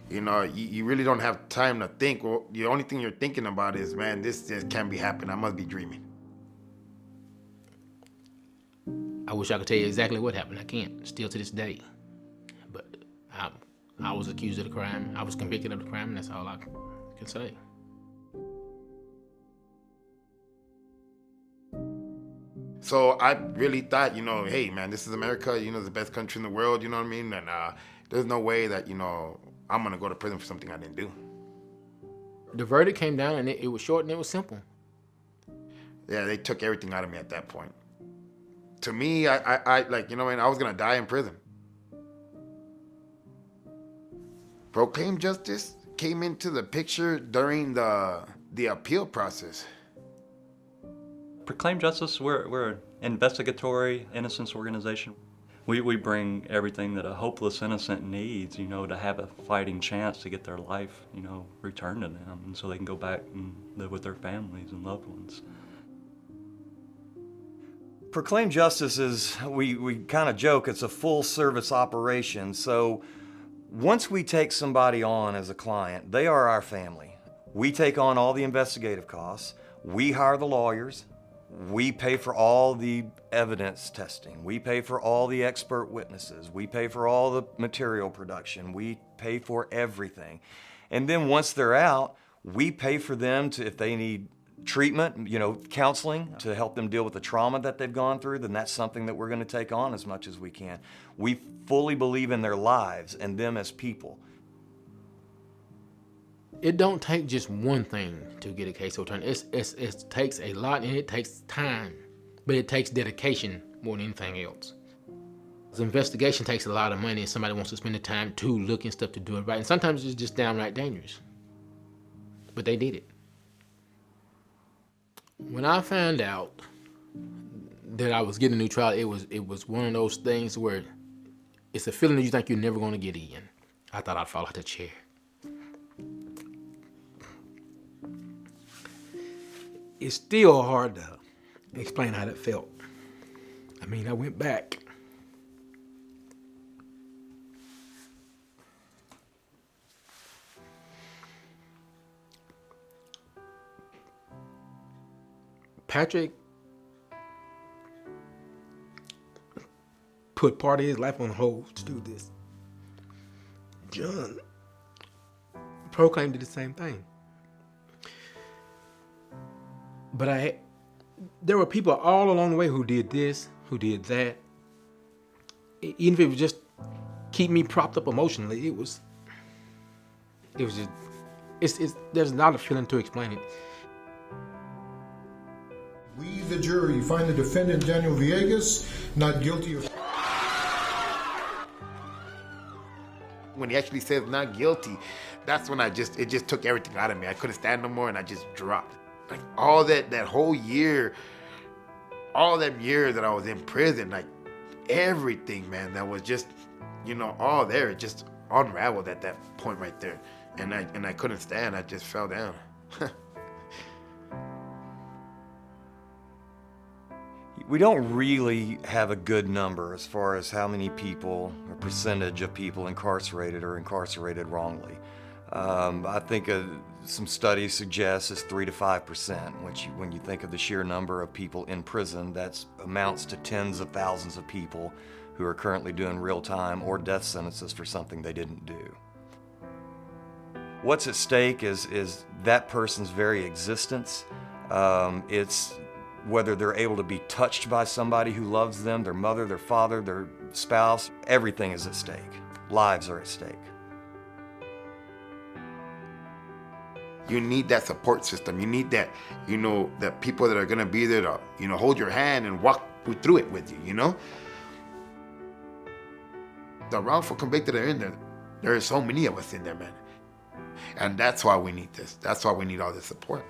You know, you really don't have time to think. Well, the only thing you're thinking about is, man, this just can't be happening. I must be dreaming. I wish I could tell you exactly what happened. I can't, still to this day. But I was accused of the crime. I was convicted of the crime, and that's all I can say. So I really thought, you know, hey, man, this is America. You know, the best country in the world. You know what I mean? And there's no way that, you know, I'm gonna go to prison for something I didn't do. The verdict came down, and it was short and it was simple. Yeah, they took everything out of me at that point. To me, I like, you know, I was gonna die in prison. Proclaimed justice came into the picture during the appeal process. Proclaim Justice, we're an investigatory innocence organization. We bring everything that a hopeless innocent needs, you know, to have a fighting chance to get their life, you know, returned to them, and so they can go back and live with their families and loved ones. Proclaim Justice is, we kind of joke, it's a full service operation. So once we take somebody on as a client, they are our family. We take on all the investigative costs. We hire the lawyers. We pay for all the evidence testing. We pay for all the expert witnesses. We pay for all the material production. We pay for everything. And then once they're out, we pay for them to, if they need treatment, you know, counseling to help them deal with the trauma that they've gone through, then that's something that we're going to take on as much as we can. We fully believe in their lives and them as people. It don't take just one thing to get a case overturned. It takes a lot, and it takes time, but it takes dedication more than anything else. The investigation takes a lot of money, and somebody wants to spend the time to look and stuff to do it right. And sometimes it's just downright dangerous, but they did it. When I found out that I was getting a new trial, it was one of those things where it's a feeling that you think you're never going to get in. I thought I'd fall out the chair. It's still hard to explain how that felt. I mean, I went back. Patrick put part of his life on hold to do this. John Proclaim did the same thing. But there were people all along the way who did this, who did that. Even if it was just keep me propped up emotionally, it was just, there's not a feeling to explain it. We, the jury, find the defendant Daniel Villegas not guilty of... When he actually says not guilty, that's when it just took everything out of me. I couldn't stand no more, and I just dropped. Like all that whole year, all that year that I was in prison, like everything, man, that was just, you know, all there, it just unraveled at that point right there. And I couldn't stand, I just fell down. We don't really have a good number as far as how many people, or percentage of people incarcerated or incarcerated wrongly. I think some studies suggest it's 3 to 5%, which when you think of the sheer number of people in prison, that amounts to tens of thousands of people who are currently doing real time or death sentences for something they didn't do. What's at stake is that person's very existence. It's whether they're able to be touched by somebody who loves them, their mother, their father, their spouse. Everything is at stake. Lives are at stake. You need that support system. You need that, you know, that people that are gonna be there to, you know, hold your hand and walk through it with you, you know? The wrongful convicted are in there. There are so many of us in there, man. And that's why we need this. That's why we need all this support.